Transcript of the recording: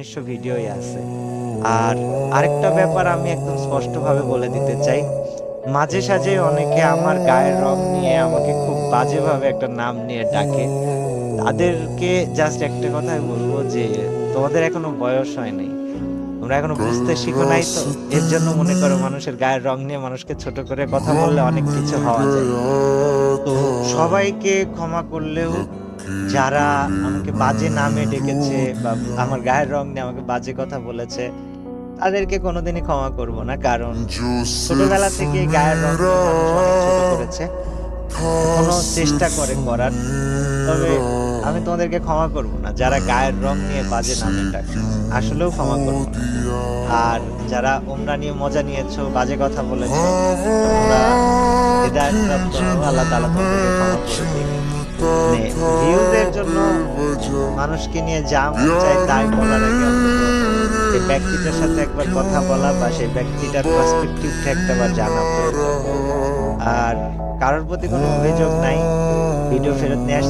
ভিডিওই আছে। আর আরেকটা ব্যাপার আমি একদম স্পষ্টভাবে বলে দিতে চাই। মাঝে সাঝে অনেকে আমার গায়ের রং নিয়ে আমাকে খুব বাজেভাবে একটা নাম নিয়ে ডাকে। তাদেরকে জাস্ট একটা কথাই বলব যে, "তোমাদের এখনো বয়স হয় নাই। তোমরা এখনো বুঝতে শিখো নাই তো। এর জন্য মনে করো মানুষের গায়ের রং নিয়ে মানুষকে ছোট করে কথা বললে অনেক কিছু হওয়া যায়।" তো সবাইকে ক্ষমা করলেও যারা আমাকে বাজে নামে ডেকেছে বা আমার গায়ের রং নিয়ে আমাকে বাজে কথা বলেছে, তাদেরকে কোনোদিনই ক্ষমা করব না। কারণ ছোটবেলা থেকেই গায়ের রং নিয়ে মানুষ অনেক ছোট করেছে। এখনো চেষ্টা করে করার। তবে আমি তোমাদেরকে ক্ষমা করব না। যারা গায়ের রং নিয়ে বাজে নামে ডাকে। আসলেও ক্ষমা করব না। আর যারা ওমরা নিয়ে মজা নিয়েছো, বাজে কথা বলেছো, তোমরা হেদায়েতপ্রাপ্ত হও। আল্লাহ তাআলা তোমাদেরকে ক্ষমা করে দিক। মানে ভিউজ এর জন্য মানুষকে নিয়ে যা মন চায় তাই বলার আগে অন্তত সেই ব্যক্তিটার সাথে একবার কথা বলা বা সেই ব্যক্তিটার পার্সপেক্টিভ টা একটাবার জানা প্রয়োজন। আর কারোর প্রতি কোনো অভিযোগ নাই। ভিডিও ফেরত নিয়ে আসছি।